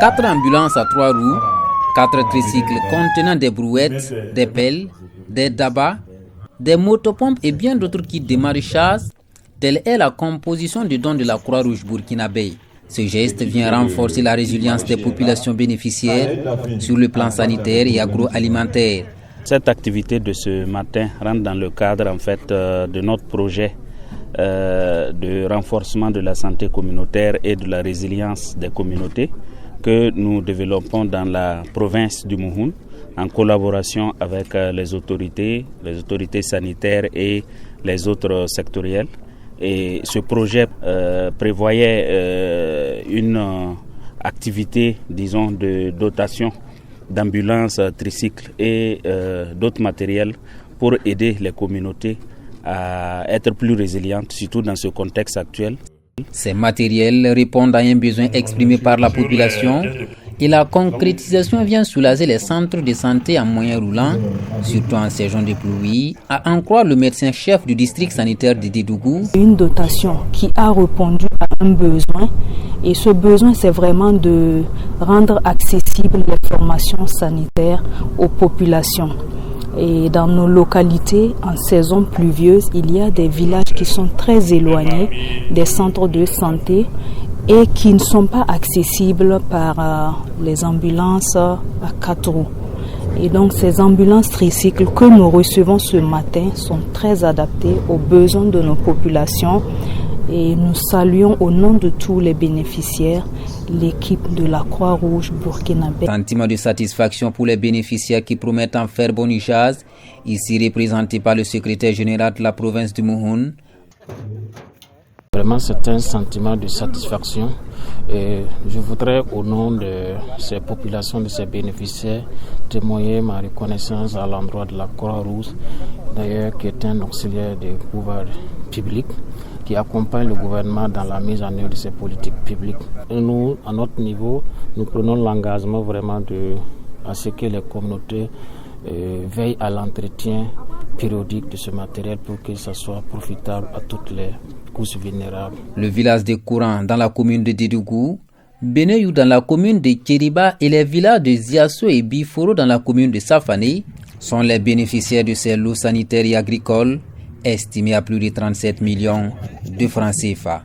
4 ambulances à 3 roues, 4 tricycles contenant des brouettes, des pelles, des dabas, des motopompes et bien d'autres kits de maraîchage. Telle est la composition du don de la Croix-Rouge burkinabé. Ce geste vient renforcer la résilience des populations bénéficiaires sur le plan sanitaire et agroalimentaire. Cette activité de ce matin rentre dans le cadre de notre projet de renforcement de la santé communautaire et de la résilience des communautés que nous développons dans la province du Mouhoun en collaboration avec les autorités sanitaires et les autres sectoriels. Et ce projet prévoyait une activité, disons, de dotation d'ambulances, tricycles et d'autres matériels pour aider les communautés à être plus résilientes, surtout dans ce contexte actuel. Ces matériels répondent à un besoin exprimé par la population et la concrétisation vient soulager les centres de santé en moyen roulant, surtout en saison de pluie, à en croire le médecin-chef du district sanitaire de Dédougou. Une dotation qui a répondu à un besoin et ce besoin c'est vraiment de rendre accessibles les formations sanitaires aux populations. Et dans nos localités, en saison pluvieuse, il y a des villages qui sont très éloignés des centres de santé et qui ne sont pas accessibles par les ambulances à 4 roues. Et donc ces ambulances tricycles que nous recevons ce matin sont très adaptées aux besoins de nos populations. Et nous saluons au nom de tous les bénéficiaires l'équipe de la Croix-Rouge burkinabé. Sentiment de satisfaction pour les bénéficiaires qui promettent en faire bon usage, ici représenté par le secrétaire général de la province du Mouhoun. Vraiment, c'est un sentiment de satisfaction et je voudrais, au nom de ces populations, de ces bénéficiaires, témoigner ma reconnaissance à l'endroit de la Croix-Rouge, d'ailleurs qui est un auxiliaire du pouvoir public, qui accompagne le gouvernement dans la mise en œuvre de ces politiques publiques. Et nous, à notre niveau, nous prenons l'engagement vraiment à ce que les communautés veillent à l'entretien périodique de ce matériel pour que ça soit profitable à toutes les couches vulnérables. Le village de Kouran dans la commune de Dédougou, Beneyou dans la commune de Kériba et les villages de Ziasso et Biforo dans la commune de Safane sont les bénéficiaires de ces lots sanitaires et agricoles estimés à plus de 37 millions de francs CFA.